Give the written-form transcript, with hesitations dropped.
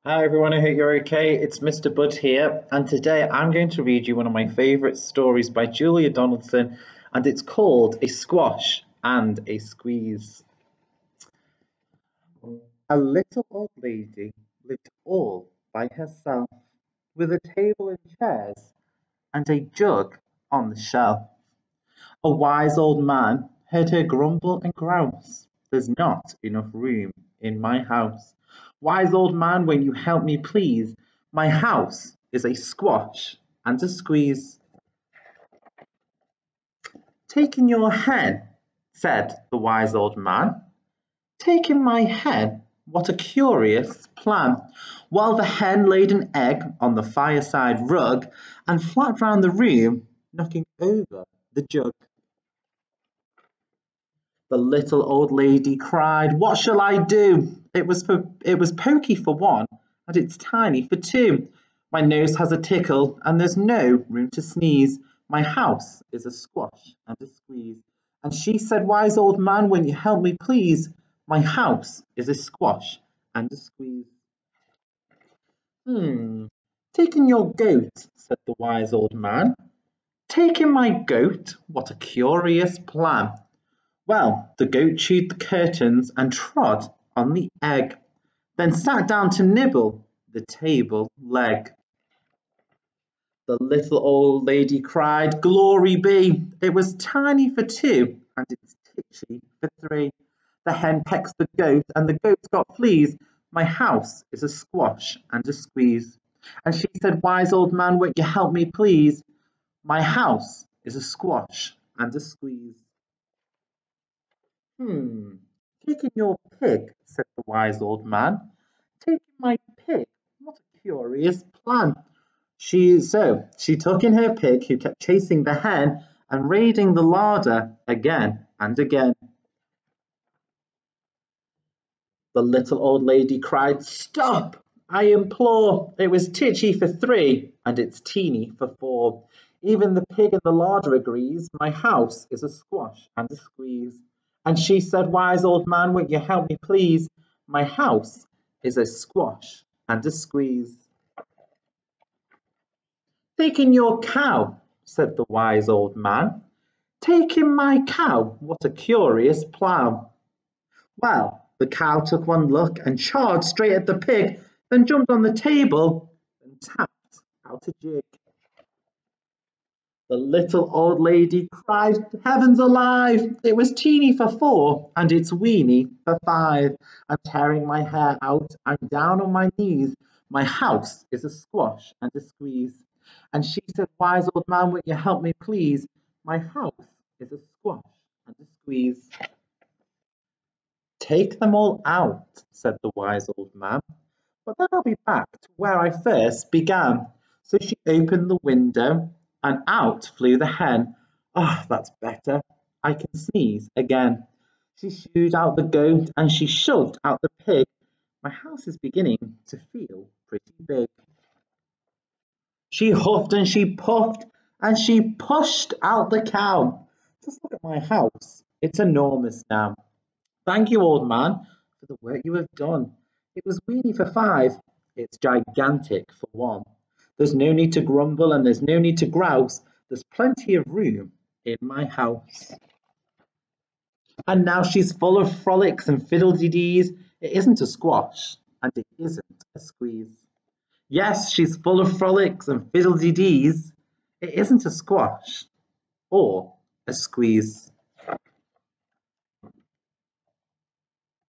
Hi everyone, I hope you're okay. It's Mr. Bud here, and today I'm going to read you one of my favourite stories by Julia Donaldson, and it's called A Squash and a Squeeze. A little old lady lived all by herself, with a table and chairs and a jug on the shelf. A wise old man heard her grumble and grouse. There's not enough room in my house. Wise old man, when you help me please, my house is a squash and a squeeze. Take in your hen, said the wise old man. Take in my hen, what a curious plan. While the hen laid an egg on the fireside rug and flapped round the room, knocking over the jug. The little old lady cried, "What shall I do? It was pokey for one, and it's tiny for two. My nose has a tickle, and there's no room to sneeze. My house is a squash and a squeeze." And she said, "Wise old man, when you help me please, my house is a squash and a squeeze." "Hmm, take in your goat," said the wise old man. "Take in my goat, what a curious plan." Well, the goat chewed the curtains and trod on the egg, then sat down to nibble the table leg. The little old lady cried, "Glory be! It was tiny for two, and it's titchy for three. The hen pecks the goat, and the goat's got fleas. My house is a squash and a squeeze." And she said, "Wise old man, won't you help me please? My house is a squash and a squeeze." "Hmm, take in your pig," said the wise old man. "Take in my pig, what a curious plan." She took in her pig, who kept chasing the hen and raiding the larder again and again. The little old lady cried, "Stop, I implore! It was titchy for three, and it's teeny for four. Even the pig in the larder agrees, my house is a squash and a squeeze." And she said, "Wise old man, won't you help me please? My house is a squash and a squeeze." "Take in your cow," said the wise old man. "Take in my cow, what a curious plan." Well, the cow took one look and charged straight at the pig, then jumped on the table and tapped out a jig. The little old lady cried, "Heavens alive! It was teeny for four, and it's weeny for five. I'm tearing my hair out, I'm down on my knees. My house is a squash and a squeeze." And she said, "Wise old man, won't you help me please? My house is a squash and a squeeze." "Take them all out," said the wise old man, "but then I'll be back to where I first began." So she opened the window, and out flew the hen. "Ah, that's better. I can sneeze again." She shooed out the goat, and she shoved out the pig. My house is beginning to feel pretty big. She huffed and she puffed, and she pushed out the cow. Just look at my house. It's enormous now. Thank you, old man, for the work you have done. It was weeny for five. It's gigantic for one. There's no need to grumble and there's no need to grouse. There's plenty of room in my house. And now she's full of frolics and fiddle-de-dees. It isn't a squash and it isn't a squeeze. Yes, she's full of frolics and fiddle-de-dees. It isn't a squash or a squeeze.